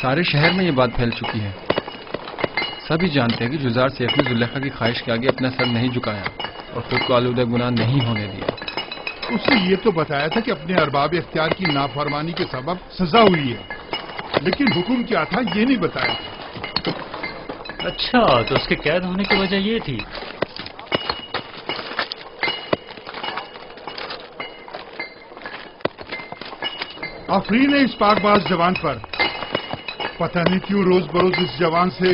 سارے شہر میں یہ بات پھیل چکی ہے. سبھی جانتے ہیں کہ جزار سیف نے زلیخا کی خواہش کے آگے اپنا سر نہیں جھکایا اور خود کو آلودہ گناہ نہیں ہونے دیا. اس نے یہ تو بتایا تھا کہ اپنے ارباب اختیار کی نافرمانی کے سبب سزا ہوئی ہے، لیکن حکم کیا تھا یہ نہیں بتایا تھا. اچھا، تو اس کے قید ہونے کی وجہ یہ تھی. آفرین ہے اس پاک باز جوان پر. پتہ نہیں کیوں روز بروز اس جوان سے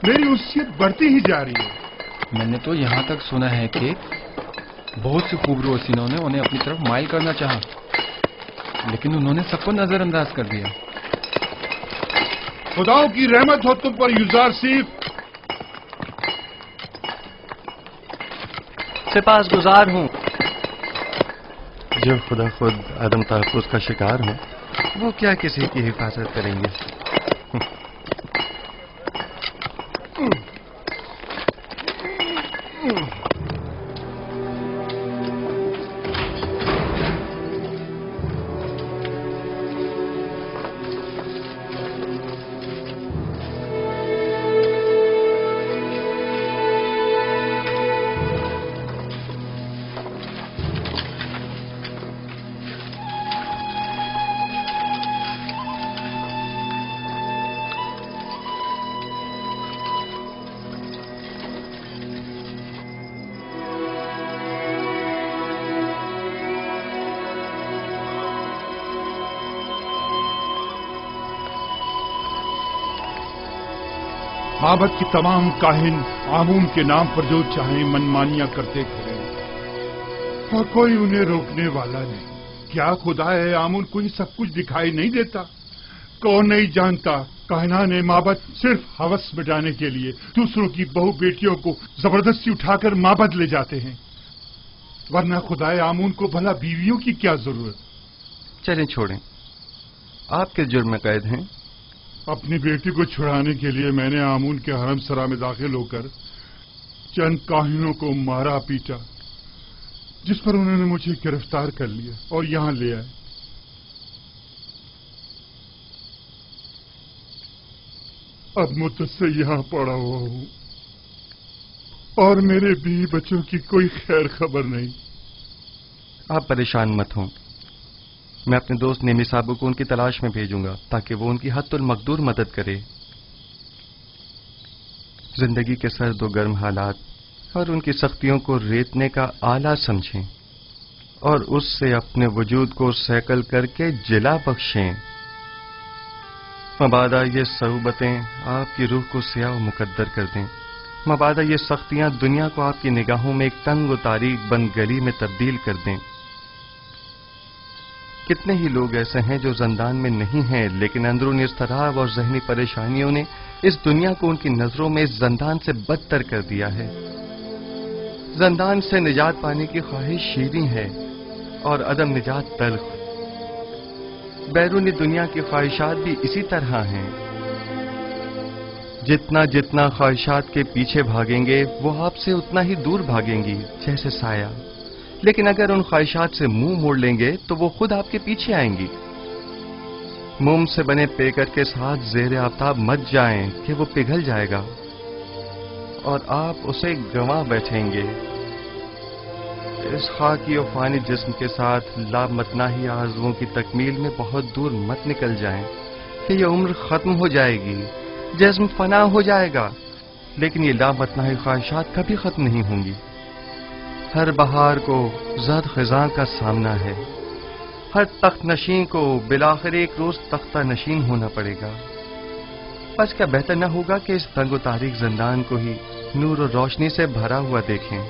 میری انسیت بڑھتی ہی جا رہی ہے. میں نے تو یہاں تک سنا ہے کہ بہت سے خوبرو حسینوں نے انہیں اپنی طرف مائل کرنا چاہا، لیکن انہوں نے سب کو نظر انداز کر دیا. خداؤں کی رحمت ہو تم پر یزار سیف. سپاس گزار ہوں. جو خدا خود عدم تحفظ کا شکار ہوں وہ کیا کسی کی حفاظت کریں گے. معبد کی تمام کاہن آمون کے نام پر جو چاہیں منمانیاں کرتے پھریں اور کوئی انہیں روکنے والا نہیں. کیا خدا ہے آمون کو یہ سب کچھ دکھائی نہیں دیتا؟ کون نہیں جانتا کاہنان معبد صرف ہوس مٹانے کے لیے دوسروں کی بہو بیٹیوں کو زبردستی اٹھا کر معبد لے جاتے ہیں، ورنہ خدا آمون کو بھلا بیویوں کی کیا ضرورت. چلیں چھوڑیں، آپ کس جرم میں قید ہیں؟ اپنی بیٹی کو چھڑانے کے لیے میں نے آمون کے حرم سرا میں داخل ہو کر چند کاہنوں کو مارا پیٹا، جس پر انہوں نے مجھے گرفتار کر لیا اور یہاں لے آئے. اب مدت سے یہاں پڑا ہوا ہوں اور میرے بیوی بچوں کی کوئی خیر خبر نہیں. آپ پریشان مت ہوں، میں اپنے دوست نیمی صاحب کو ان کی تلاش میں بھیجوں گا تاکہ وہ ان کی حد المقدور مدد کرے. زندگی کے سرد و گرم حالات اور ان کی سختیوں کو ریتنے کا آلہ سمجھیں اور اس سے اپنے وجود کو سیکل کر کے جلا بخشیں. مبادا یہ صعوبتیں آپ کی روح کو سیاہ و مقدر کر دیں. مبادا یہ سختیاں دنیا کو آپ کی نگاہوں میں ایک تنگ و تاریک بند گلی میں تبدیل کر دیں. کتنے ہی لوگ ایسے ہیں جو زندان میں نہیں ہیں، لیکن اندرونی اضطراب اور ذہنی پریشانیوں نے اس دنیا کو ان کی نظروں میں اس زندان سے بدتر کر دیا ہے. زندان سے نجات پانے کی خواہش شیریں ہے اور عدم نجات تلخ. بیرونی دنیا کی خواہشات بھی اسی طرح ہیں. جتنا جتنا خواہشات کے پیچھے بھاگیں گے وہ آپ سے اتنا ہی دور بھاگیں گی جیسے سایہ. لیکن اگر ان خواہشات سے منہ موڑ لیں گے تو وہ خود آپ کے پیچھے آئیں گی. موم سے بنے پیکر کے ساتھ زیر آفتاب مت جائیں کہ وہ پگھل جائے گا اور آپ اسے گنوا بیٹھیں گے. اس خاکی و فانی جسم کے ساتھ لامتناہی آرزوؤں کی تکمیل میں بہت دور مت نکل جائیں کہ یہ عمر ختم ہو جائے گی، جسم فنا ہو جائے گا، لیکن یہ لامتناہی خواہشات کبھی ختم نہیں ہوں گی. ہر بہار کو زرد خزاں کا سامنا ہے. ہر تخت نشین کو بالآخر ایک روز تختہ نشین ہونا پڑے گا. بس کیا بہتر نہ ہوگا کہ اس تنگ و تاریک زندان کو ہی نور و روشنی سے بھرا ہوا دیکھیں.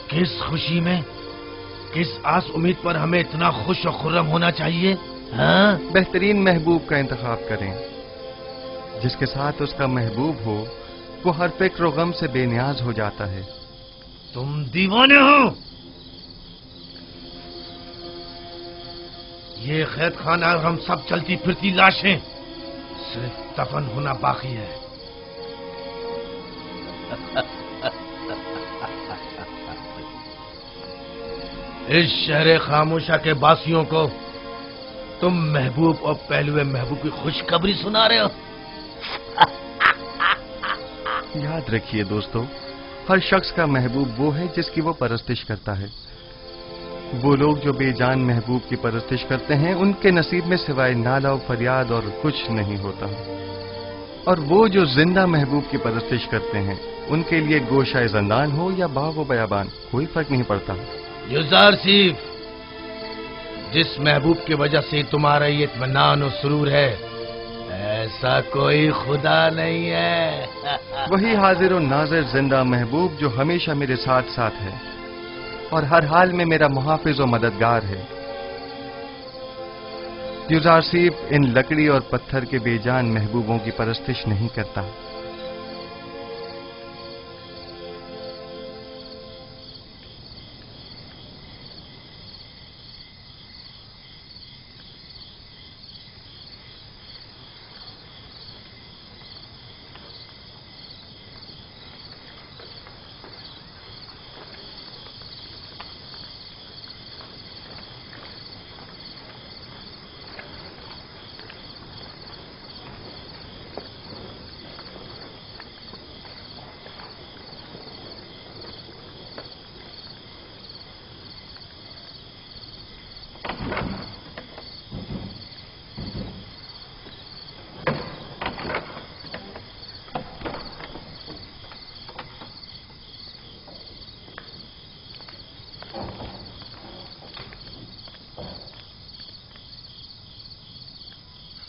کس خوشی میں، کس آس امید پر ہمیں اتنا خوش و خرم ہونا چاہیے؟ ہاں، بہترین محبوب کا انتخاب کریں. جس کے ساتھ اس کا محبوب ہو وہ ہر فکر و غم سے بے نیاز ہو جاتا ہے. تم دیوانے ہو. یہ قید خانہ اور ہم سب چلتی پھرتی لاشیں، صرف دفن ہونا باقی ہے. اس شہر خاموشہ کے باسیوں کو तुम महबूब और पहलुए महबूब की खुशखबरी सुना रहे हो। याद रखिए दोस्तों, हर शख्स का महबूब वो है जिसकी वो परस्तिश करता है। वो लोग जो बेजान महबूब की परस्तिश करते हैं, उनके नसीब में सिवाय नाला और फरियाद और कुछ नहीं होता। और वो जो जिंदा महबूब की परस्तिश करते हैं, उनके लिए गोशाए ज़ंदान हो या बाग व बयाबान, कोई फर्क नहीं पड़ता। युजार सीफ, जिस महबूब की वजह से तुम्हारा ये इत्मीनान और सुरूर है, ऐसा कोई खुदा नहीं है। वही हाजिर और नाजिर जिंदा महबूब जो हमेशा मेरे साथ साथ है और हर हाल में मेरा मुहाफिज और मददगार है। युजारसीब इन लकड़ी और पत्थर के बेजान महबूबों की परस्तिश नहीं करता।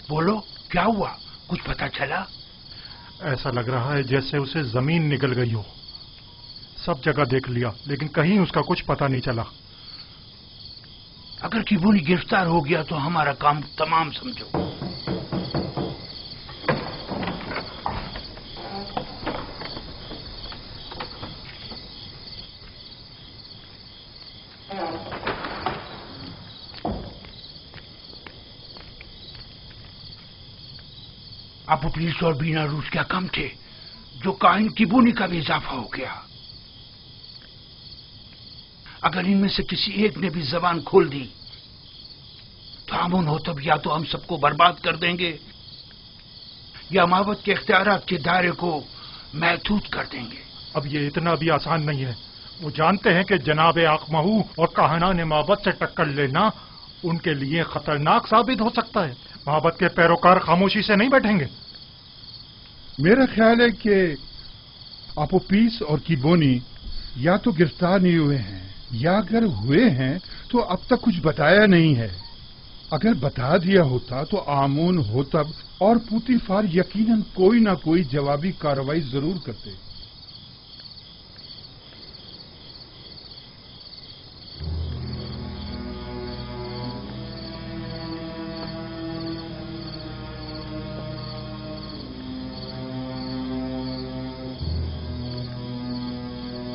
बोलो, क्या हुआ? कुछ पता चला? ऐसा लग रहा है जैसे उसे जमीन निकल गई हो। सब जगह देख लिया, लेकिन कहीं उसका कुछ पता नहीं चला। अगर किबूनी गिरफ्तार हो गया तो हमारा काम तमाम समझो। अब पुलिस और बीना रूस क्या कम थे, जो काहिन किबूनी का भी इजाफा हो गया। अगर इनमें से किसी एक ने भी जबान खोल दी तो अमन हो तब या तो हम सबको बर्बाद कर देंगे या मावत के इख्तियारात के दायरे को महदूद कर देंगे। अब ये इतना भी आसान नहीं है। वो जानते हैं कि जनाब आकमहू और कहानान माबत से टक्कर लेना उनके लिए खतरनाक साबित हो सकता है। माबत के पैरोकार खामोशी से नहीं बैठेंगे। मेरा ख्याल है कि अपोपीस और किबोनी या तो गिरफ्तार नहीं हुए हैं या अगर हुए हैं तो अब तक कुछ बताया नहीं है। अगर बता दिया होता तो आमून होतब और पुतीफार यकीनन कोई ना कोई जवाबी कार्रवाई जरूर करते।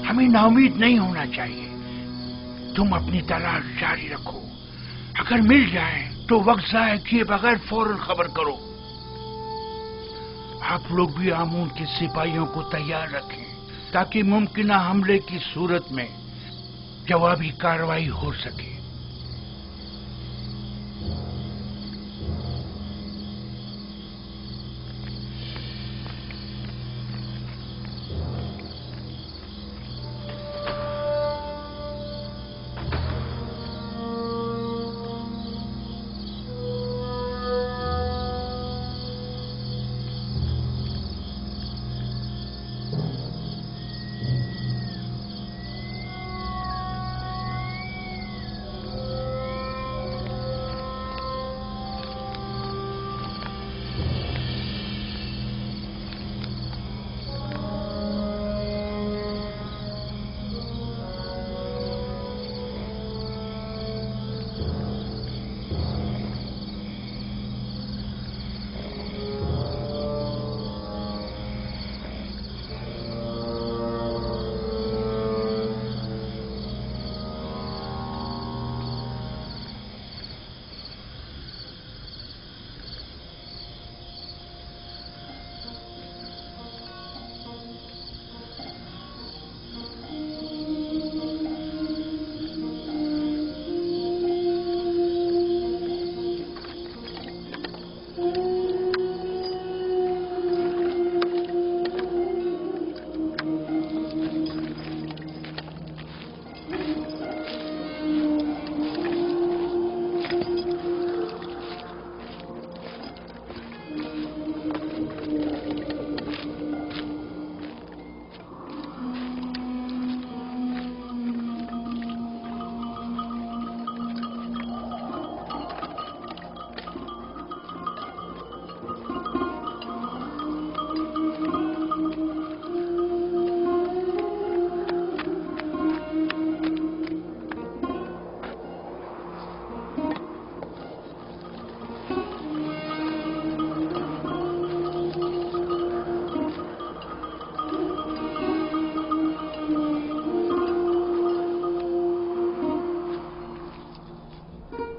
हमें नाउमीद नहीं होना चाहिए। तुम अपनी तलाश जारी रखो। अगर मिल जाए तो वक्त जाया किए बगैर फौरन खबर करो। आप लोग भी आमून के सिपाहियों को तैयार रखें ताकि मुमकिना हमले की सूरत में जवाबी कार्रवाई हो सके।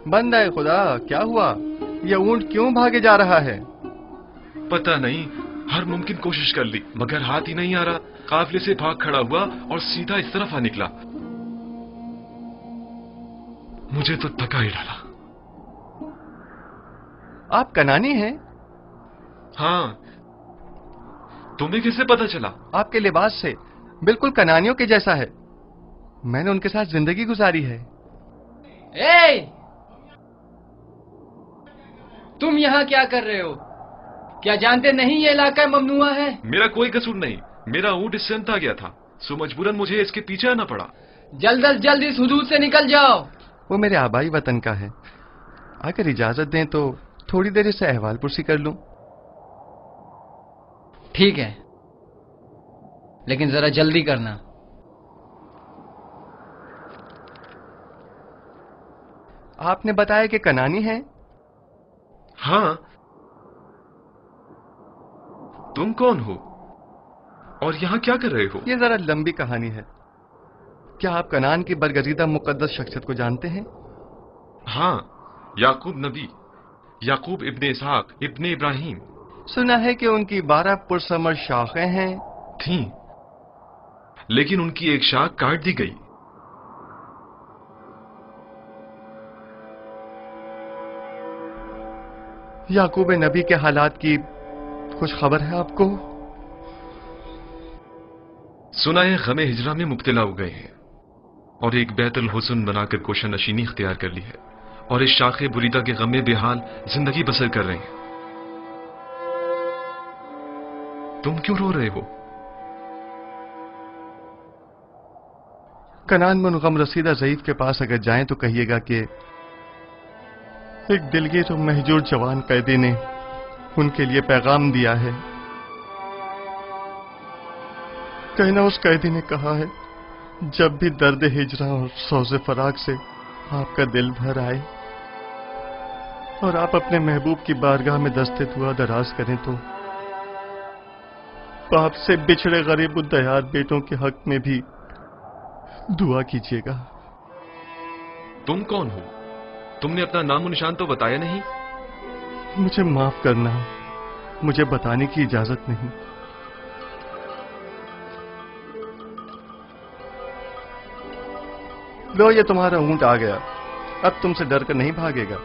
बंदा है खुदा, क्या हुआ? ये ऊंट क्यों भागे जा रहा है? पता नहीं, हर मुमकिन कोशिश कर ली मगर हाथ ही नहीं आ रहा। काफिले से भाग खड़ा हुआ और सीधा इस तरफ आ निकला। मुझे तो थका ही डाला। आप कनानी हैं? हाँ, तुम्हें कैसे पता चला? आपके लिबास से बिल्कुल कनानियों के जैसा है। मैंने उनके साथ जिंदगी गुजारी है। ए! तुम यहाँ क्या कर रहे हो? क्या जानते नहीं ये इलाका ममनुआ है? मेरा कोई कसूर नहीं, मेरा ऊंट इससे अनता गया था, सो मजबूरन मुझे इसके पीछे आना पड़ा। जल्द अज जल्द इस हुदूद से निकल जाओ। वो मेरे आबाई वतन का है। अगर इजाजत दें तो थोड़ी देर इससे अहवाल पुरसी कर लूं। ठीक है, लेकिन जरा जल्दी करना। आपने बताया कि कनानी है? हाँ, तुम कौन हो और यहाँ क्या कर रहे हो? ये जरा लंबी कहानी है। क्या आप कनान की बरगजीदा मुकद्दस शख्सियत को जानते हैं? हाँ, याकूब नबी, याकूब इब्ने इसहाक इब्ने इब्राहिम। सुना है कि उनकी 12 पुरसमर शाखें हैं। थीं, लेकिन उनकी एक शाख काट दी गई। याकूब नबी के हालात की कुछ खबर है आपको? सुना है गमे हिजरा में मुब्तला हो गए हैं और एक बैतुल हुस्न बनाकर कोशा नशीनी इख्तियार कर ली है और इस शाखे बुरीदा के गमे बेहाल जिंदगी बसर कर रहे हैं। तुम क्यों रो रहे हो? कनान में गम रसीदा ज़ईफ के पास अगर जाएं तो कहिएगा कि एक दिलगीर और महजूर जवान कैदी ने उनके लिए पैगाम दिया है। कहना उस कैदी ने कहा है, जब भी दर्द हिजरा और सौज़े फराक से आपका दिल भर आए और आप अपने महबूब की बारगाह में दस्ते दुआ दराज करें तो बाप से बिछड़े गरीब उद्दयार बेटों के हक में भी दुआ कीजिएगा। तुम कौन हो? तुमने अपना नामो निशान तो बताया नहीं। मुझे माफ करना, मुझे बताने की इजाजत नहीं। लो, ये तुम्हारा ऊंट आ गया, अब तुमसे डर कर नहीं भागेगा।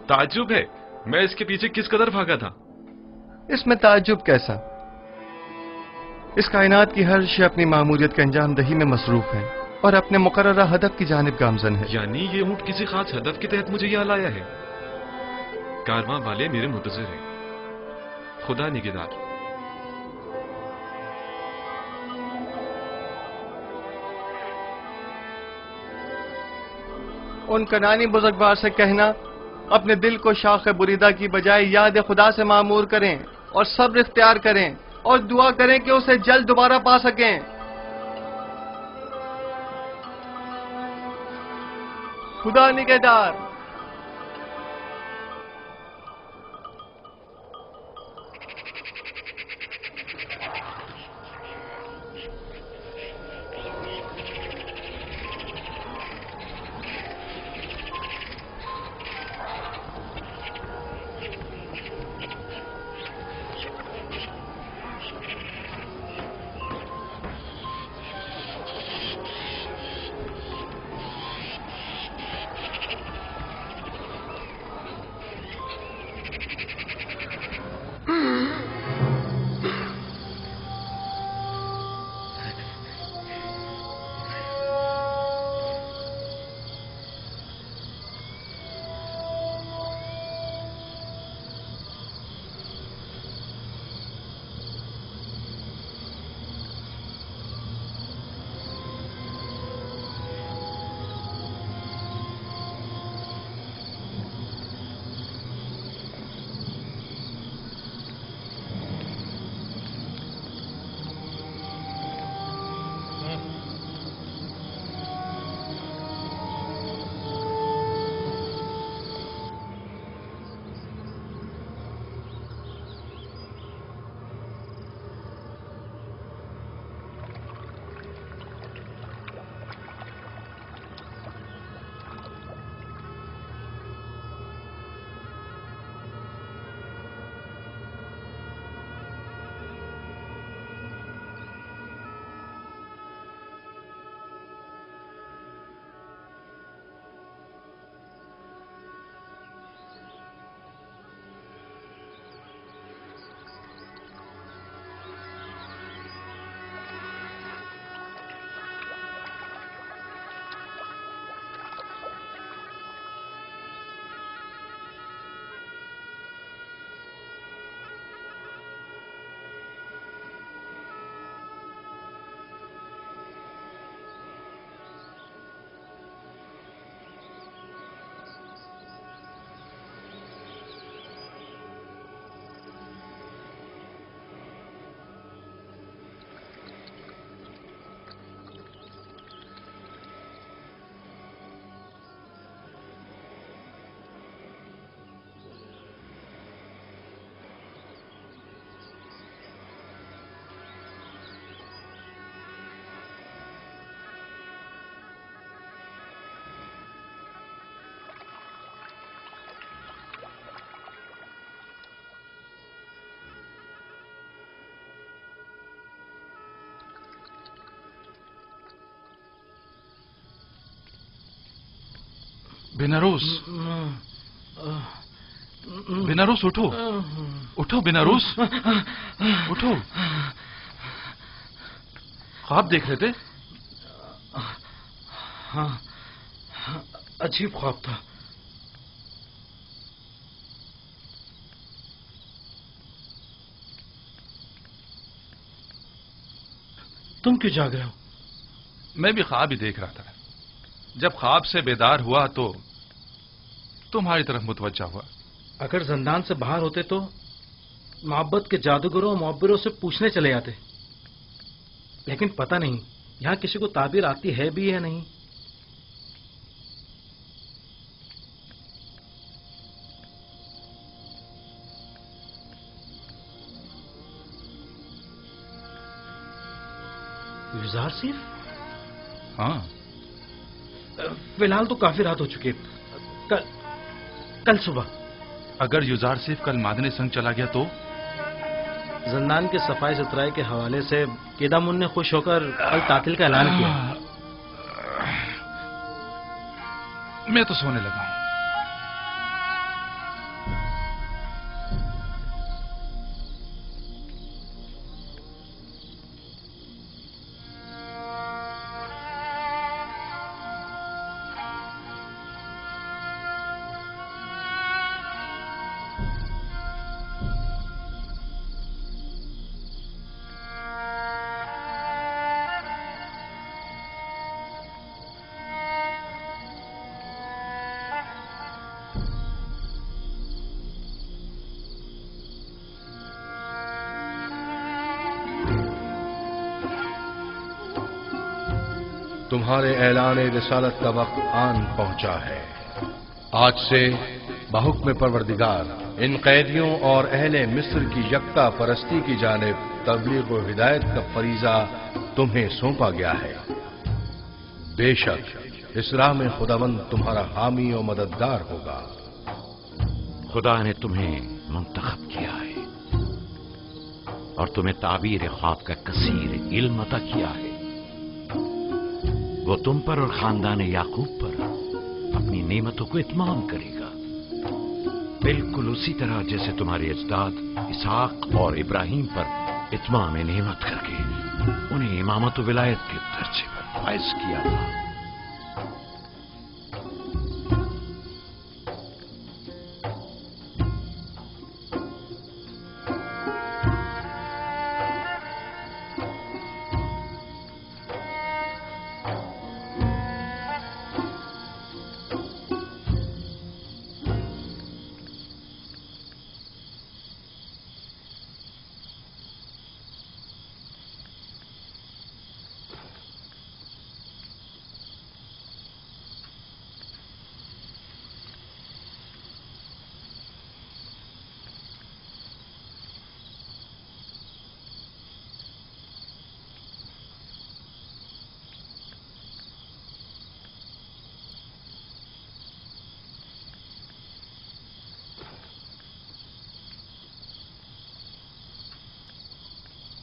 ताज्जुब है, मैं इसके पीछे किस कदर भागा था। इसमें ताज्जुब कैसा? इस कायनात की हर शय अपनी मामूलियत के अंजाम दही में मसरूफ है और अपने मुकर्ररा हदफ की जानिब गामजन है। यानी ये ऊंट किसी खास हदफ के तहत मुझे यहाँ लाया है। कारवां वाले मेरे मुंतज़िर हैं। खुदा निगहदार। उन कनानी बुजुर्गवार से कहना अपने दिल को शाख बुरीदा की बजाय याद खुदा से मामूर करें और सब्र इख्तियार करें और दुआ करें कि उसे जल्द दोबारा पा सकें। खुदा निगहदार। बेनारोस, बेनारोस उठो, उठो बेनारोस, उठो। ख्वाब देख रहे थे? हाँ, अजीब ख्वाब था। तुम क्यों जाग रहे हो? मैं भी ख्वाब ही देख रहा था। जब ख्वाब से बेदार हुआ तो तुम्हारी तरफ मुतवज्जा हुआ। अगर जिंदान से बाहर होते तो मोहब्बत के जादूगरों और मुअब्बिरों से पूछने चले जाते, लेकिन पता नहीं यहां किसी को ताबीर आती है भी या नहीं। युजार सिर्फ? हाँ, फिलहाल तो काफी रात हो चुकी है। कल सुबह अगर युजार सिर्फ कल मादने संग चला गया तो? जिंदान के सफाई सुथराई के हवाले से केदामुन ने खुश होकर कल तातिल का ऐलान किया। मैं तो सोने लगा हूं। तुम्हारे ऐलान रिसालत का वक्त आन पहुंचा है। आज से बहुक्म परवरदिगार इन कैदियों और अहले मिस्र की यक्ता परस्ती की जानिब तबलीग व हिदायत का फरीजा तुम्हें सौंपा गया है। बेशक इस राह में खुदावंद तुम्हारा हामी और मददगार होगा। खुदा ने तुम्हें मुंतखब किया है और तुम्हें ताबीर ख्वाब का कसीर इल्म अता किया है। वो तुम पर और खानदान याकूब पर अपनी नेमतों को इत्माम करेगा, बिल्कुल उसी तरह जैसे तुम्हारे अजदाद इसहाक और इब्राहिम पर इत्माम नेमत करके उन्हें इमामत व विलायत के दर्जे पर फाइज किया था।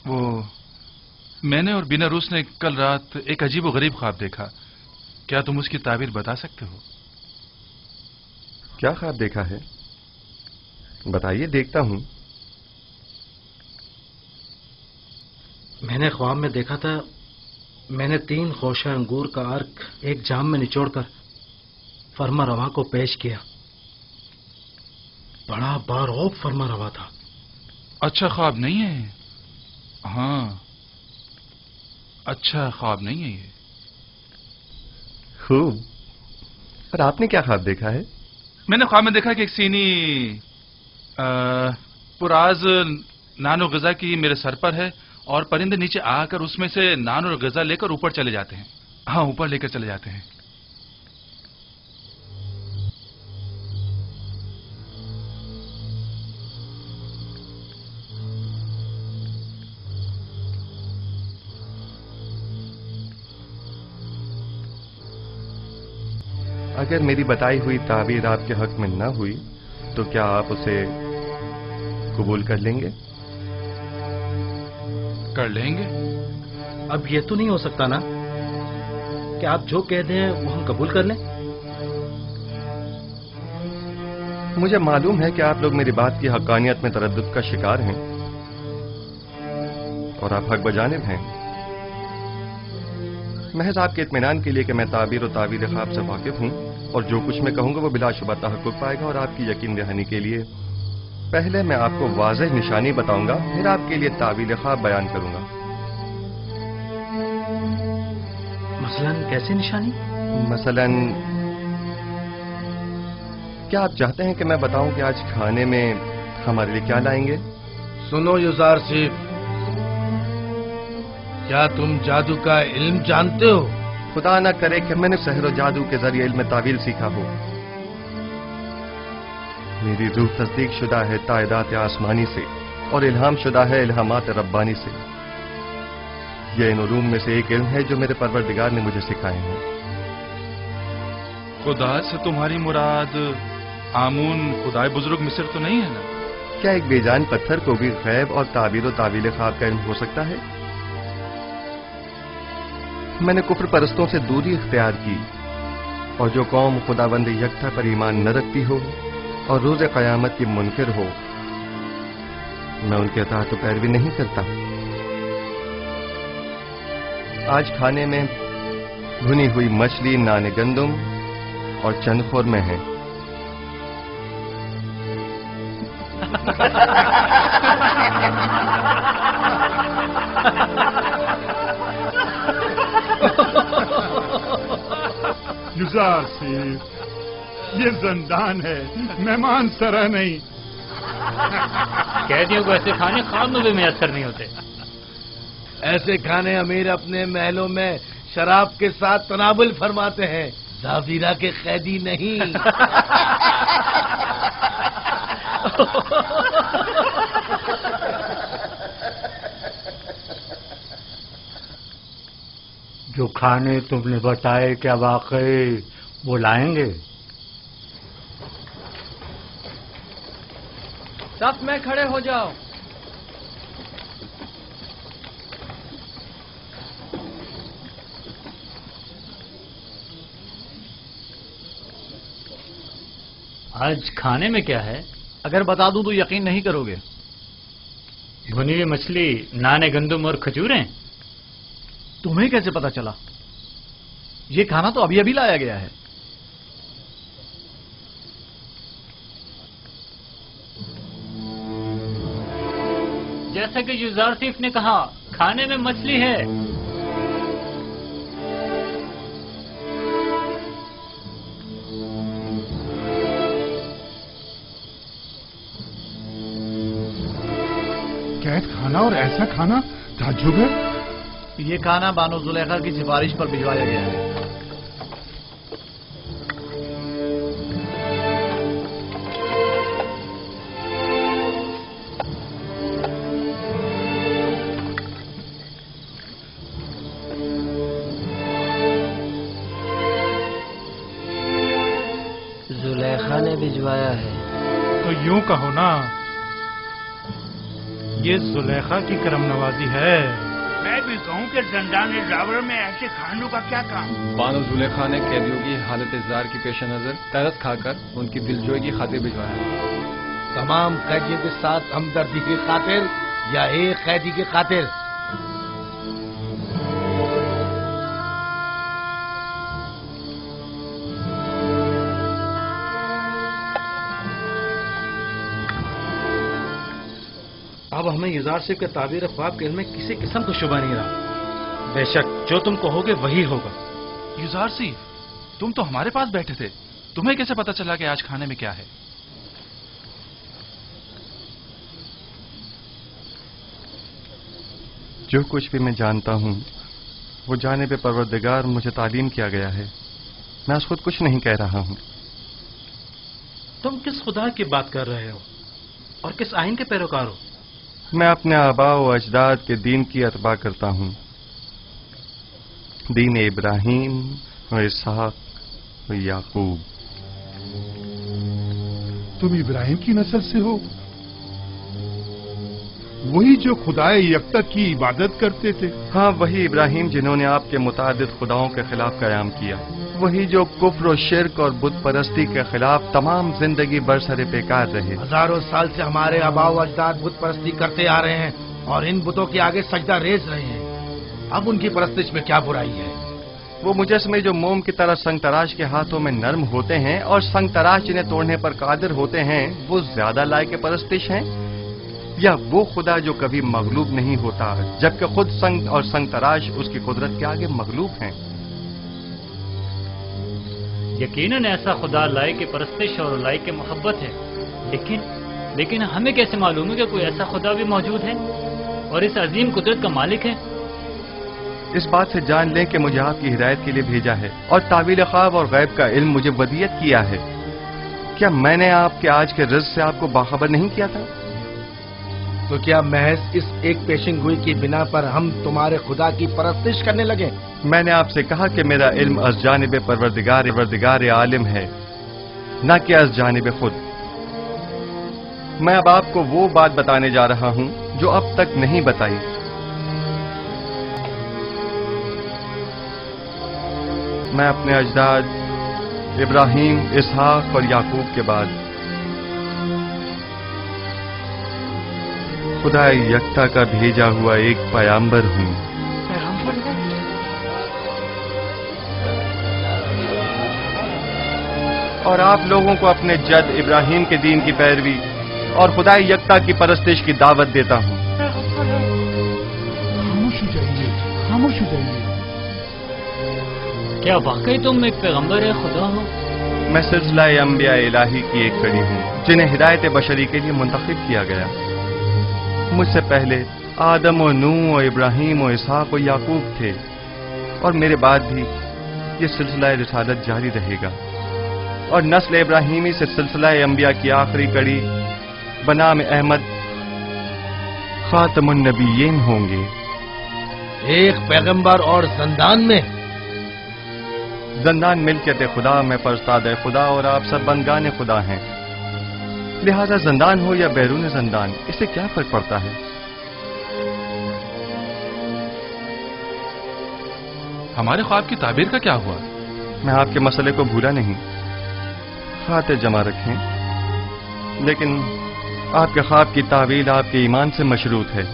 वो मैंने और बिनारूस ने कल रात एक अजीब व गरीब ख्वाब देखा। क्या तुम उसकी ताबीर बता सकते हो? क्या ख्वाब देखा है? बताइए, देखता हूं। मैंने ख्वाब में देखा था, मैंने 3 खोशा अंगूर का अर्क एक जाम में निचोड़कर फरमा रवा को पेश किया। बड़ा बारौब फरमा रवा था। अच्छा ख्वाब नहीं है। हाँ, अच्छा ख्वाब नहीं है ये। खूब। और आपने क्या ख्वाब देखा है? मैंने ख्वाब में देखा कि एक सीनी पुराज नान और गजा की मेरे सर पर है और परिंदे नीचे आकर उसमें से नान और गजा लेकर ऊपर चले जाते हैं। हाँ, ऊपर लेकर चले जाते हैं। अगर मेरी बताई हुई ताबीर आपके हक में न हुई तो क्या आप उसे कबूल कर लेंगे? कर लेंगे। अब ये तो नहीं हो सकता ना कि आप जो कह दें वो हम कबूल कर लें? مجھے معلوم ہے کہ آپ لوگ میری بات کی حقانیت میں تردد کا شکار ہیں اور آپ حق بجانب ہیں. محض آپ کے اطمینان کے لیے کہ میں تعبیر و تعویل خواب سے واقف ہوں اور جو کچھ میں کہوں گا وہ بلا شبہ تحقق پائے گا، اور آپ کی یقین دہانی کے لیے پہلے میں آپ کو واضح نشانی بتاؤں گا، پھر آپ کے لیے تعویل خواب بیان کروں گا. مثلاً کیسے نشانی؟ مثلاً کیا آپ چاہتے ہیں کہ میں بتاؤں کہ آج کھانے میں ہمارے لیے کیا لائیں گے؟ سنو یوزارسیف، کیا تم جادو کا علم جانتے ہو؟ خدا نہ کرے کہ میں نے سحر و جادو کے ذریعے علم تعویل سیکھا ہو. میری روح تصدیق شدہ ہے تائیدات آسمانی سے اور الہام شدہ ہے الہامات ربانی سے. یہ ان علوم میں سے ایک علم ہے جو میرے پروردگار نے مجھے سکھائے ہیں. خدا سے تمہاری مراد آمون خدائے بزرگ مصر تو نہیں ہے نا؟ کیا ایک بے جان پتھر کو بھی غیب اور تعبیر و تعویل خواب کا علم ہو سکتا ہے؟ میں نے کفر پرستوں سے دوری اختیار کی، اور جو قوم خداوند یکتا پر ایمان نہ رکھتی ہو اور روز قیامت کی منکر ہو، میں ان کے اطاعت و پیروی نہیں کرتا. آج کھانے میں بھنی ہوئی مچھلی، نان گندم اور چند خورمے ہیں. یوزارسیف، یہ زندان ہے، مہمان سرا نہیں. قیدیوں کو ایسے کھانے خواب میں بھی میسر نہیں ہوتے. ایسے کھانے امیر اپنے محلوں میں شراب کے ساتھ تناول فرماتے ہیں، زاویرہ کے قیدی نہیں. جو کھانے تم نے بتائے کیا واقعی وہ لائیں گے؟ صف میں کھڑے ہو جاؤ. آج کھانے میں کیا ہے؟ اگر بتا دوں تو یقین نہیں کرو گے. بھنی ہوئی مچھلی، نان گندم اور کھجوریں. تمہیں کیسے پتا چلا؟ یہ کھانا تو ابھی ابھی لایا گیا ہے. جیسا کہ یوزارسیف نے کہا، کھانے میں مچھلی ہے. قید کھانا اور ایسا کھانا تعجب ہے. یہ کھانا بانو زلیخا کی سفارش پر بھجوایا گیا ہے. زلیخا نے بھجوایا ہے. تو یوں کہو نا، یہ زلیخا کی کرم نوازی ہے. میں بھی کہوں کہ زندان ڈراور میں ایسے کھانوں کا کیا کام؟ بانو زلیخا نے قیدیوں کی حالت اضطرار کے پیش نظر ترس کھا کر ان کی دلجوئی کی خاطر بھجوایا. تمام قیدیوں کے ساتھ ہمدردی کی خاطر یا ایک قیدی کی خاطر؟ اب ہمیں یوزارسیف کے تعبیر خواب کے علم میں کسی قسم کا شبہ نہیں رہا. بے شک جو تم کہو گے وہی ہوگا. یوزارسیف، تم تو ہمارے پاس بیٹھے تھے، تمہیں کیسے پتا چلا کہ آج کھانے میں کیا ہے؟ جو کچھ بھی میں جانتا ہوں وہ جانب پروردگار مجھے تعلیم کیا گیا ہے. میں اس خود کچھ نہیں کہہ رہا ہوں. تم کس خدا کی بات کر رہے ہو اور کس آئین کے پیروکار ہو؟ میں اپنے آباء و اجداد کے دین کی اتباع کرتا ہوں، دین ابراہیم و اسحاق و یعقوب. تم ابراہیم کی نسل سے ہو، وہی جو خدائے یکتا کی عبادت کرتے تھے؟ ہاں، وہی ابراہیم جنہوں نے آپ کے متعدد خداؤں کے خلاف قیام کیا. वही जो कुफ्र और शिर्क और बुत परस्ती के खिलाफ तमाम जिंदगी बरसरे बेकार रहे। हजारों साल से हमारे आबाओ अजदाद बुत परस्ती करते आ रहे हैं और इन बुतों के आगे सजदा रेज रहे हैं। अब उनकी परस्तिश में क्या बुराई है? वो मुजस्मे जो मोम की तरह संग तराश के हाथों में नर्म होते हैं और संग तराश जिन्हें तोड़ने पर कादिर होते हैं, वो ज्यादा लायक परस्तिश हैं, या वो खुदा जो कभी मगलूब नहीं होता जबकि खुद संग और संग तराश उसकी कुदरत के आगे मगलूब हैं? यकीनन ऐसा खुदा लायक की परस्तिश और लायक की मोहब्बत है, लेकिन हमें कैसे मालूम है कि कोई ऐसा खुदा भी मौजूद है और इस अजीम कुदरत का मालिक है? इस बात से जान लें कि मुझे आपकी हिदायत के लिए भेजा है और तावील ख्वाब और गैब का इल्म मुझे वदियत किया है। क्या मैंने आपके आज के रिज़्क़ से आपको बाखबर नहीं किया था? तो क्या महज इस एक पेशिंगोई की बिना पर हम तुम्हारे खुदा की परस्तिश करने लगे? मैंने आपसे कहा कि मेरा इल्म अज़ जानिब परवरदिगार आलिम है, न कि अज़ जानिब खुद। मैं अब आपको वो बात बताने जा रहा हूं जो अब तक नहीं बताई। मैं अपने अजदाद इब्राहीम, इसहाक और याकूब के बाद खुदा यकता का भेजा हुआ एक पैगंबर हूं। और आप लोगों को अपने जद इब्राहीम के दीन की पैरवी और खुदा यकता की परस्तिश की दावत देता हूं। खामोश हो जाइए, खामोश हो जाइए। क्या वाकई तुम एक पैगंबर है खुदा हो? मैं सिलसिला अंबिया इलाही की एक कड़ी हूं जिन्हें हिदायत बशरी के लिए मुंतखब किया गया। मुझसे पहले आदम और नूह और इब्राहीम और इसहाक और याकूब थे और मेरे बाद भी ये सिलसिला रिसालत जारी रहेगा और नस्ल इब्राहीमी से सिलसिला अंबिया की आखिरी कड़ी बनाम अहमद खातमुन नबीयीन होंगे। एक पैगंबर और जंदान में? जंदान मिल्कियत खुदा में परस्ताद खुदा और आप सब बंदगान खुदा हैं, लिहाजा जंदान हो या बैरून जंदान इससे क्या फर्क पड़ता है? हमारे ख्वाब की ताबीर का क्या हुआ? मैं आपके मसले को भूला नहीं, खाते जमा रखें, लेकिन आपके ख्वाब की तावील आपके ईमान से मशरूत है,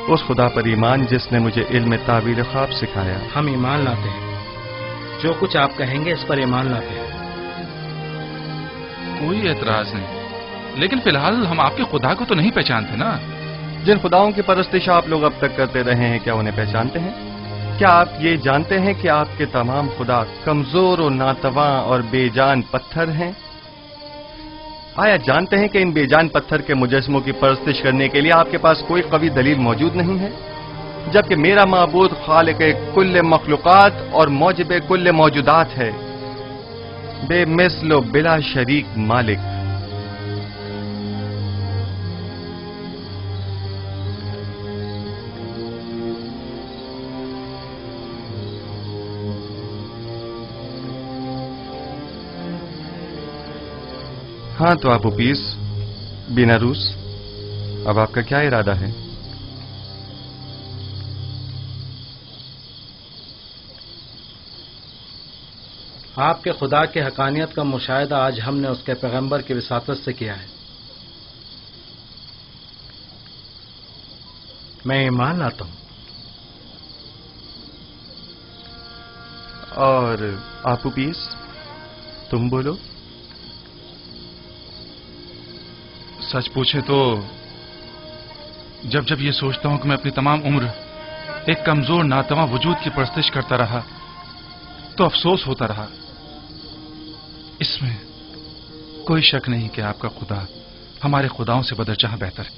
उस खुदा पर ईमान जिसने मुझे इल्म तावील ख्वाब सिखाया। हम ईमान लाते हैं, जो कुछ आप कहेंगे इस पर ईमान लाते हैं। कोई एतराज नहीं, लेकिन फिलहाल हम आपके खुदा को तो नहीं पहचानते ना। जिन खुदाओं की परस्तिश आप लोग अब तक करते रहे हैं, क्या उन्हें पहचानते हैं? क्या आप ये जानते हैं कि आपके तमाम खुदा कमजोर और नातवा और बेजान पत्थर हैं? आया जानते हैं कि इन बेजान पत्थर के मुजस्मों की परस्तिश करने के लिए आपके पास कोई कवी दलील मौजूद नहीं है, जबकि मेरा माबूद खालिक कुल्ले मखलूकात और मौजिब कुल्ले मौजूदात है, बेमिसल बिला शरीक मालिक। हाँ तो आप उपीस बीनारूस, अब आपका क्या इरादा है? आपके खुदा के हकानियत का मुशाहिदा आज हमने उसके पैगंबर की विसातत से किया है। मैं ईमान लाता हूं। और आप उपीस तुम बोलो। सच पूछे तो जब जब ये सोचता हूं कि मैं अपनी तमाम उम्र एक कमजोर नातवा वजूद की परस्तिश करता रहा तो अफसोस होता रहा। इसमें कोई शक नहीं कि आपका खुदा हमारे खुदाओं से बदरजहां बेहतर है।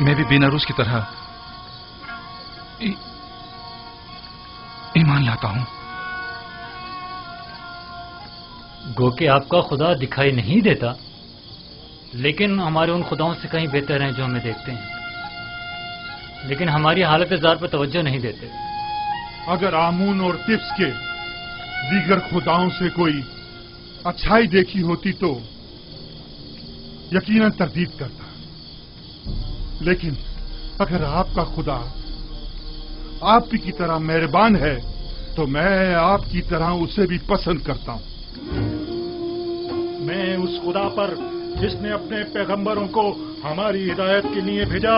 मैं भी बीनारूस की तरह ईमान लाता हूं। गो कि आपका खुदा दिखाई नहीं देता, लेकिन हमारे उन खुदाओं से कहीं बेहतर हैं जो हमें देखते हैं, लेकिन हमारी हालत ज़ार पर तवज्जो नहीं देते। अगर आमून और तिब्स के दीगर खुदाओं से कोई अच्छाई देखी होती तो यकीनन तरदीद करता, लेकिन अगर आपका खुदा आपकी की तरह मेहरबान है तो मैं आपकी तरह उसे भी पसंद करता हूँ। मैं उस खुदा पर जिसने अपने पैगंबरों को हमारी हिदायत के लिए भेजा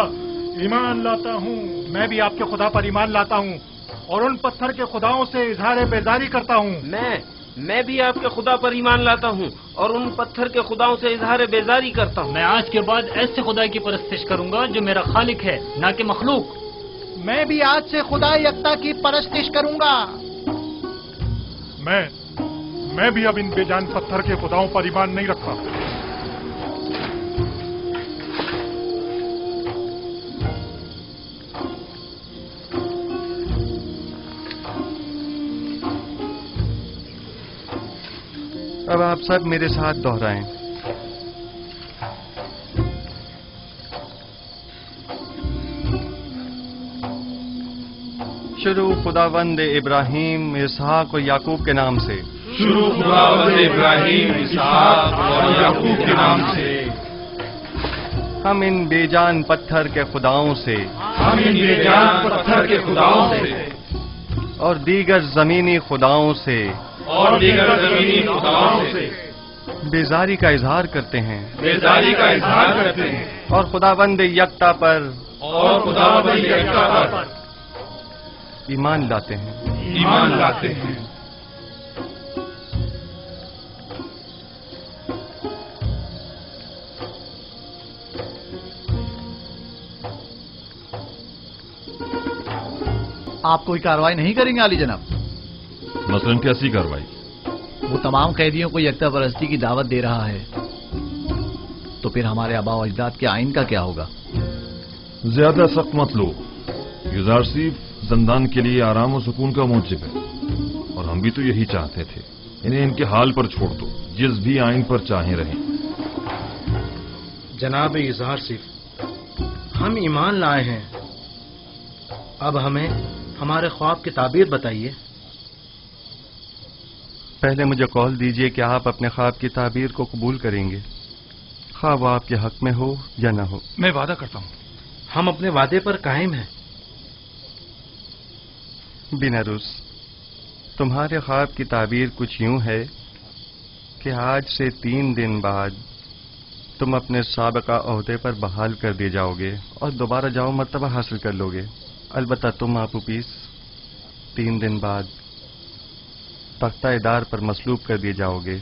ईमान लाता हूँ। मैं भी आपके खुदा पर ईमान लाता हूँ और उन पत्थर के खुदाओं से इजहार बेजारी करता हूँ। मैं भी आपके खुदा पर ईमान लाता हूँ और उन पत्थर के खुदाओं से इजहार बेजारी करता हूँ। मैं आज के बाद ऐसे खुदा की परस्तिश करूंगा जो मेरा खालिक है, ना कि मखलूक। मैं भी आज से खुदा यकता की परस्तिश करूंगा। मैं भी अब इन बेजान पत्थर के खुदाओं पर ईमान नहीं रखता। अब आप सब मेरे साथ दोहराएं। शुरू खुदावंद इब्राहिम, इसहाक और याकूब के नाम से। शुरू खुदावंद इब्राहिम, इसहाक और याकूब के नाम से। हम इन बेजान पत्थर के खुदाओं से, हम इन बेजान पत्थर के खुदाओं से और दीगर जमीनी खुदाओं से और दीगर जमीनी खुदाओं से बेजारी का इजहार करते हैं, बेजारी का इजहार करते हैं और खुदावंद यकता पर ईमान लाते हैं, ईमान लाते हैं। आप कोई कार्रवाई नहीं करेंगे आली जनाब? मसलन कैसी कार्रवाई? वो तमाम कैदियों को यकता परस्ती की दावत दे रहा है, तो फिर हमारे आबा और अजदाद के आइन का क्या होगा? ज्यादा सख्त मत लो। गुजार सिर्फ जिंदान के लिए आराम और सुकून का मौजिब है, और हम भी तो यही चाहते थे। इन्हें इनके हाल पर छोड़ दो, जिस भी आइन पर चाहे रहें। जनाब इजहार सिर्फ, हम ईमान लाए हैं, अब हमें हमारे ख्वाब की ताबीर बताइए। पहले मुझे कौल दीजिए कि आप अपने ख्वाब की ताबीर को कबूल करेंगे, ख्वाब वो आपके हक में हो या न हो। मैं वादा करता हूँ। हम अपने वादे पर कायम हैं। बिनारुस, तुम्हारे ख्वाब की ताबीर कुछ यूं है कि आज से 3 दिन बाद तुम अपने साबिका ओहदे पर बहाल कर दिए जाओगे और दोबारा जाओ मर्तबा हासिल कर लोगे। अलबत्ता तुम आपू पीस 3 दिन बाद तख्ता-ए-दार पर मसलूब कर दिए जाओगे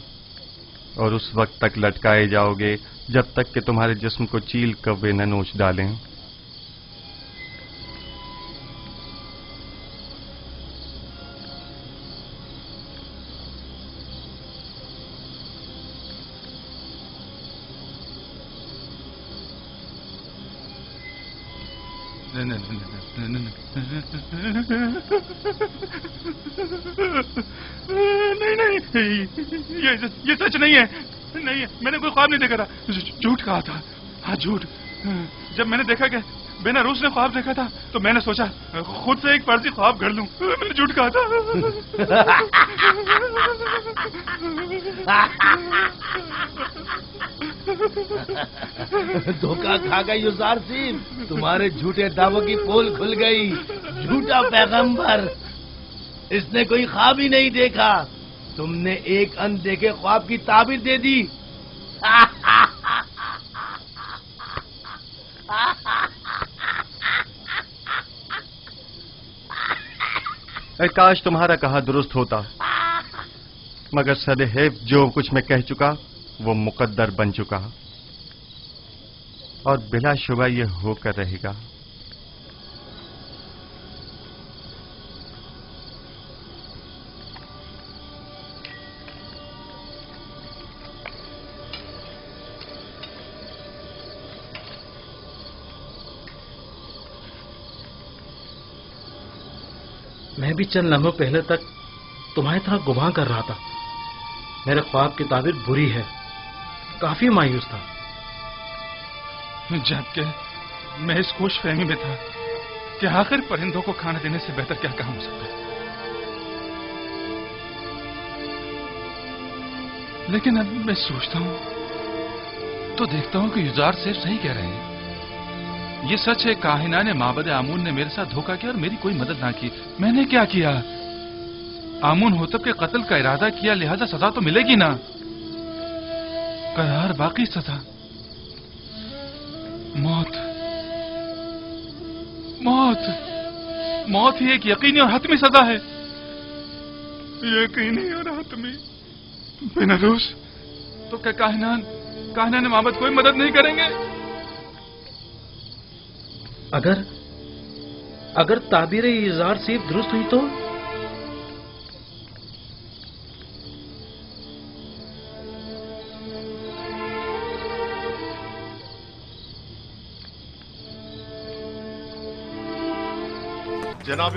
और उस वक्त तक लटकाए जाओगे जब तक कि तुम्हारे जिस्म को चील कव्वे न नोच डालें। नहीं, ये सच नहीं है। नहीं, मैंने कोई ख्वाब नहीं देखा था। झूठ कहा था। हाँ, झूठ। जब मैंने देखा कि बेनारूस ने ख्वाब देखा था, तो मैंने सोचा खुद से एक फर्जी ख्वाब गढ़ लूं। मैंने झूठ कहा था। धोखा खा गई युजार सिंह, तुम्हारे झूठे दावों की पोल खुल गई। झूठा पैगंबर, इसने कोई ख्वाब ही नहीं देखा। तुमने एक अनदेखे ख्वाब की ताबीर दे दी। काश तुम्हारा कहा दुरुस्त होता, मगर सदैव जो कुछ मैं कह चुका वो मुकद्दर बन चुका और बिला शुबा ये होकर रहेगा। मैं भी चंद लम्हों पहले तक तुम्हारी तरह गुमान कर रहा था। मेरे ख्वाब की ताबीर बुरी है, काफी मायूस था। जबकि मैं इस खुश फहमी में था कि आखिर परिंदों को खाना देने से बेहतर क्या काम हो सकता है। लेकिन अब मैं सोचता हूं तो देखता हूं कि युजार सेफ सही कह रहे हैं। ये सच है, काहिना ने माबद आमून ने मेरे साथ धोखा किया और मेरी कोई मदद ना की। मैंने क्या किया? आमून होतब के कत्ल का इरादा किया, लिहाजा सजा तो मिलेगी ना। करार बाकी सजा मौत। मौत मौत ही एक यकीनी और हतमी सजा है। यकीनी और हतमी। बिना रूस तो क्या काहिनान माबद कोई मदद नहीं करेंगे? अगर ताबीर इज़ार सिर्फ दुरुस्त हुई तो? जनाब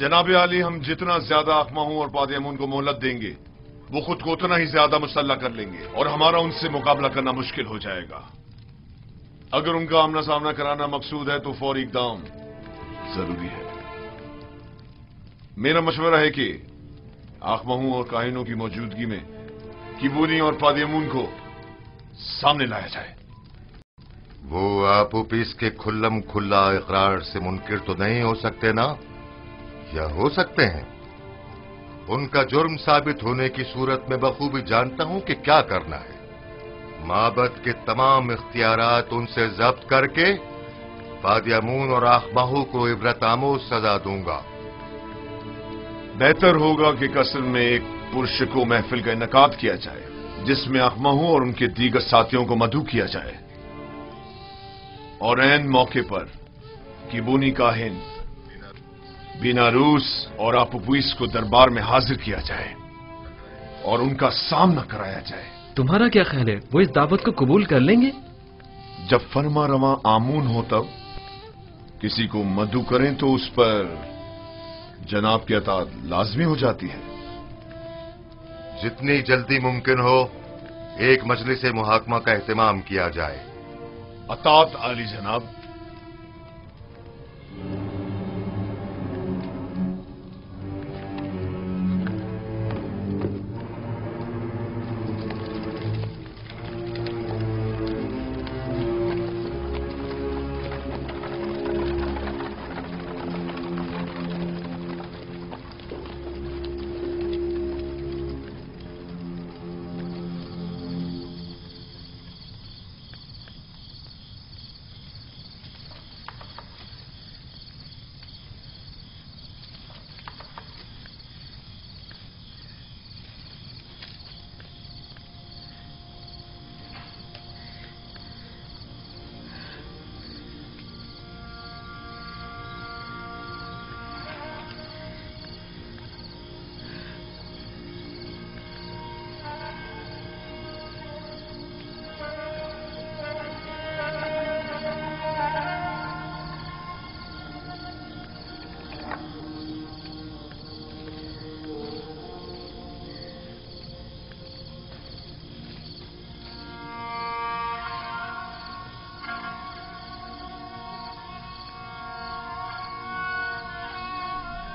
जनाब आली, हम जितना ज्यादा अखमाहू और पादयामून को मोहलत देंगे वो खुद को उतना ही ज्यादा मुसल्ला कर लेंगे और हमारा उनसे मुकाबला करना मुश्किल हो जाएगा। अगर उनका आमना सामना कराना मकसूद है तो फौरी इकदाम जरूरी है। मेरा मशवरा है कि अखमाहू और काहिनों की मौजूदगी में किबूनी और पादयामून को सामने लाया जाए। वो आपू पीस के खुल्लम खुल्ला इकरार से मुनकिर तो नहीं हो सकते ना, या हो सकते हैं? उनका जुर्म साबित होने की सूरत में बखूबी जानता हूं कि क्या करना है। माबद के तमाम इख्तियारात उनसे जब्त करके पादयामून और अखमाहू को इबरत आमोज सजा दूंगा। बेहतर होगा कि कस्र में एक पुरशको महफिल का इनकाद किया जाए जिसमें अखमाहू और उनके दीगर साथियों को मदऊ किया जाए और ऐन मौके पर किबूनी काहिन बिना रूस और आपुपुइस को दरबार में हाजिर किया जाए और उनका सामना कराया जाए। तुम्हारा क्या ख्याल है, वो इस दावत को कबूल कर लेंगे? जब फरमा रवा आमून हो तब किसी को मदऊ करें तो उस पर जनाब की अतात लाजमी हो जाती है। जितनी जल्दी मुमकिन हो एक मजलिस मुहाकमा का एहतमाम किया जाए। अतात आली जनाब।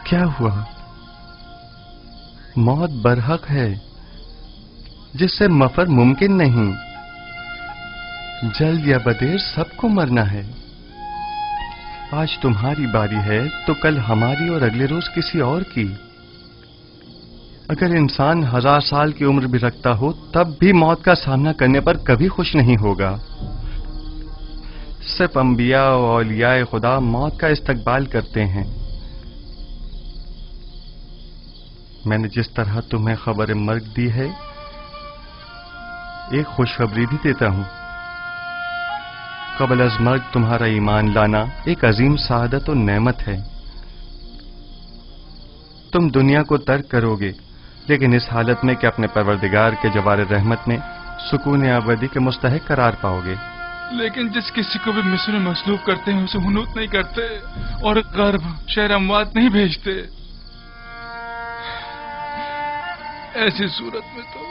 क्या हुआ? मौत बरहक है जिससे मफर मुमकिन नहीं। जल्द या बदेर सबको मरना है। आज तुम्हारी बारी है तो कल हमारी और अगले रोज किसी और की। अगर इंसान 1000 साल की उम्र भी रखता हो तब भी मौत का सामना करने पर कभी खुश नहीं होगा। सिर्फ अंबिया और औलियाए खुदा मौत का इस्तकबाल करते हैं। मैंने जिस तरह तुम्हें खबर मर्ग दी है ایک خوشخبری بھی دیتا ہوں، قبل از مرگ تمہارا ایمان لانا ایک عظیم سعادت و نعمت ہے۔ تم دنیا کو ترک کرو گے، لیکن اس حالت میں کہ اپنے پروردگار کے جوار رحمت میں سکون ابدی کے مستحق قرار پاؤ گے۔ لیکن جس کسی کو بھی مصر میں مصلوب کرتے ہیں اسے ہنوت نہیں کرتے اور غرب شہر اموات نہیں بھیجتے۔ ایسی صورت میں تو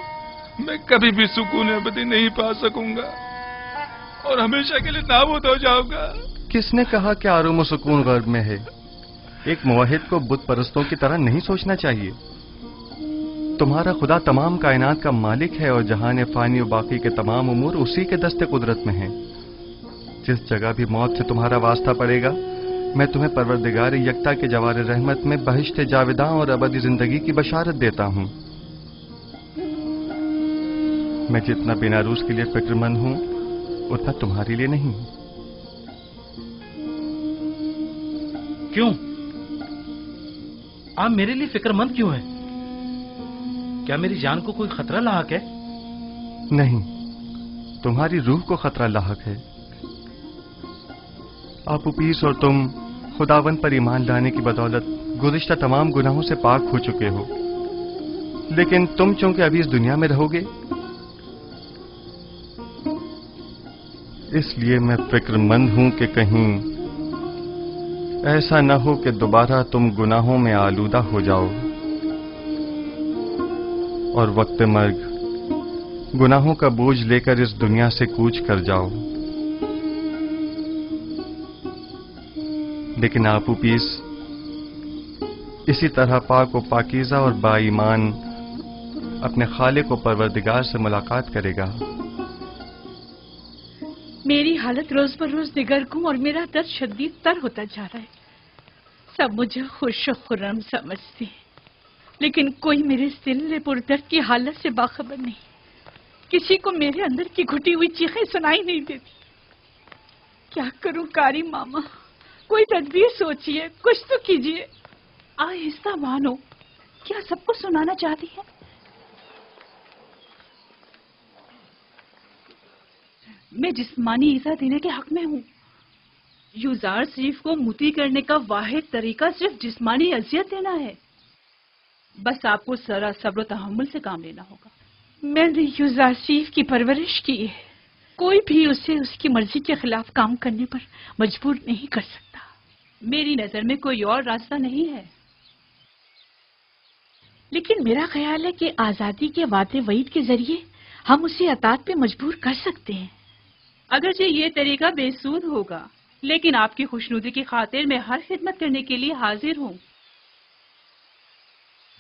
میں کبھی بھی سکون ابدی نہیں پا سکوں گا اور ہمیشہ کے لیے نابود ہو جاؤں گا۔ کس نے کہا کہ آرام و سکون غرب میں ہے؟ ایک موحد کو بت پرستوں کی طرح نہیں سوچنا چاہیے۔ تمہارا خدا تمام کائنات کا مالک ہے اور جہان فانی و باقی کے تمام امور اسی کے دست قدرت میں ہیں۔ جس جگہ بھی موت سے تمہارا واسطہ پڑے گا، میں تمہیں پروردگار یکتا کے جوار رحمت میں بہشت جاوداں اور ابدی زندگی کی بشارت دیتا ہوں۔ میں جتنا بیناروس کے لیے فکر مند ہوں اتنا تمہارے لیے نہیں۔ کیوں؟ آپ میرے لیے فکر مند کیوں ہیں؟ کیا میری جان کو کوئی خطرہ لاحق ہے؟ نہیں، تمہاری روح کو خطرہ لاحق ہے۔ آپوپیس اور تم خداوند پر ایمان لانے کی بدولت گزشتہ تمام گناہوں سے پاک ہو چکے ہو، لیکن تم چونکہ ابھی اس دنیا میں رہو گے، اس لیے میں فکر مند ہوں کہ کہیں ایسا نہ ہو کہ دوبارہ تم گناہوں میں آلودہ ہو جاؤ اور وقت مرگ گناہوں کا بوجھ لے کر اس دنیا سے کوچ کر جاؤ۔ لیکن آپوپیس اسی طرح پاک و پاکیزہ اور با ایمان اپنے خالق و پروردگار سے ملاقات کرے گا۔ میری حالت روز بر روز دگرگوں اور میرا درد شدید تر ہوتا جا رہا ہے۔ سب مجھے خوش و خرم سمجھتے ہیں، لیکن کوئی میرے دل پردرد کی حالت سے باخبر نہیں۔ کسی کو میرے اندر کی گھٹی ہوئی چیخیں سنائی نہیں دیتی۔ کیا کروں کاری ماما؟ کوئی تدبیر سوچیے، کچھ تو کیجیے۔ آہستہ مانو، کیا سب کو سنانا چاہتی ہے؟ میں جسمانی ایذا دینے کے حق میں ہوں۔ یوزار شریف کو موتی کرنے کا واحد طریقہ صرف جسمانی اذیت دینا ہے۔ بس آپ کو ذرا صبر و تحمل سے کام لینا ہوگا۔ میں نے یوزار شریف کی پرورش کی ہے، کوئی بھی اسے اس کی مرضی کے خلاف کام کرنے پر مجبور نہیں کر سکتا۔ میری نظر میں کوئی اور راستہ نہیں ہے، لیکن میرا خیال ہے کہ آزادی کے وعدے وعید کے ذریعے ہم اسے اطاعت پہ مجبور کر سکتے ہیں۔ اگرچہ یہ طریقہ بے سود ہوگا، لیکن آپ کی خوشنودی کی خاطر میں ہر خدمت کرنے کے لیے حاضر ہوں۔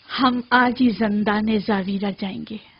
ہم آج ہی زندان زاویرہ جائیں گے۔